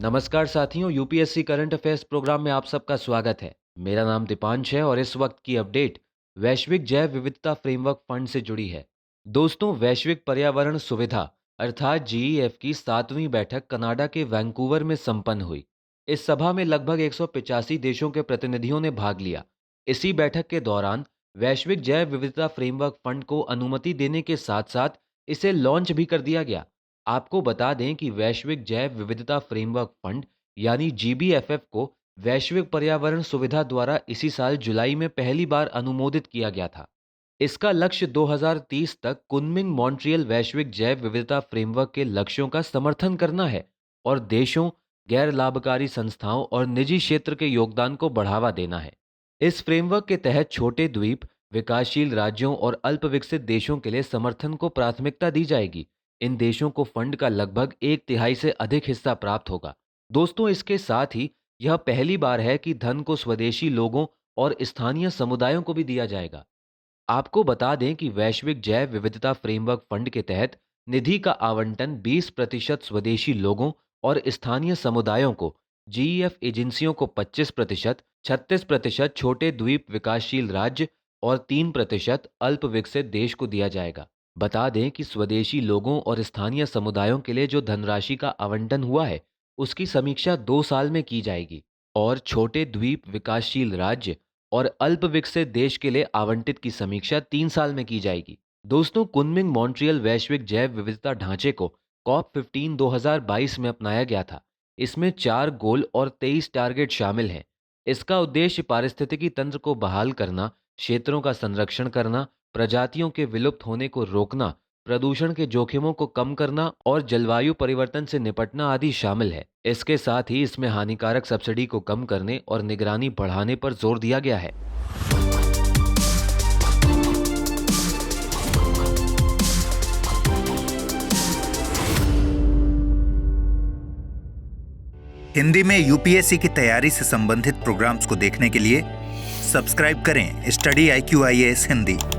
नमस्कार साथियों, UPSC current affairs programme में आप सबका स्वागत है। मेरा नाम दीपांश है और इस वक्त की अपडेट वैश्विक जैव विविधता फ्रेमवर्क फंड से जुड़ी है। दोस्तों, वैश्विक पर्यावरण सुविधा अर्थात जीईएफ की 7वीं बैठक कनाडा के वैंकूवर में संपन्न हुई। इस सभा में लगभग 185 देशों के प्रतिनिधियों ने भाग लिया। इसी बैठक के दौरान वैश्विक जैव विविधता फ्रेमवर्क फंड को अनुमति देने के साथ साथ इसे लॉन्च भी कर दिया गया। आपको बता दें कि वैश्विक जैव विविधता फ्रेमवर्क फंड यानी जीबीएफएफ को वैश्विक पर्यावरण सुविधा द्वारा इसी साल जुलाई में पहली बार अनुमोदित किया गया था। इसका लक्ष्य 2030 तक कुनमिंग मॉन्ट्रियल वैश्विक जैव विविधता फ्रेमवर्क के लक्ष्यों का समर्थन करना है और देशों, गैर लाभकारी संस्थाओं और निजी क्षेत्र के योगदान को बढ़ावा देना है। इस फ्रेमवर्क के तहत छोटे द्वीप, विकासशील राज्यों और अल्प विकसित देशों के लिए समर्थन को प्राथमिकता दी जाएगी। इन देशों को फंड का लगभग 1/3 से अधिक हिस्सा प्राप्त होगा। दोस्तों, इसके साथ ही यह पहली बार है कि धन को स्वदेशी लोगों और स्थानीय समुदायों को भी दिया जाएगा। आपको बता दें कि वैश्विक जैव विविधता फ्रेमवर्क फंड के तहत निधि का आवंटन 20% स्वदेशी लोगों और स्थानीय समुदायों को, जीईएफ एजेंसियों को 25%, 36% छोटे द्वीप विकासशील राज्य और 3% अल्प विकसित देश को दिया जाएगा। बता दें कि स्वदेशी लोगों और स्थानीय समुदायों के लिए जो धनराशि का आवंटन हुआ है, उसकी समीक्षा 2 साल में की जाएगी और छोटे द्वीप विकासशील राज्य और अल्प विकसित देश के लिए आवंटित की समीक्षा 3 साल में की जाएगी। दोस्तों, कुनमिंग मॉन्ट्रियल वैश्विक जैव विविधता ढांचे को COP15 2022 में अपनाया गया था। इसमें 4 गोल और 23 टारगेट शामिल हैं। इसका उद्देश्य पारिस्थितिकी तंत्र को बहाल करना, क्षेत्रों का संरक्षण करना, प्रजातियों के विलुप्त होने को रोकना, प्रदूषण के जोखिमों को कम करना और जलवायु परिवर्तन से निपटना आदि शामिल है। इसके साथ ही इसमें हानिकारक सब्सिडी को कम करने और निगरानी बढ़ाने पर जोर दिया गया है। हिंदी में यूपीएससी की तैयारी से संबंधित प्रोग्राम्स को देखने के लिए सब्सक्राइब करें स्टडी IQ IAS हिंदी।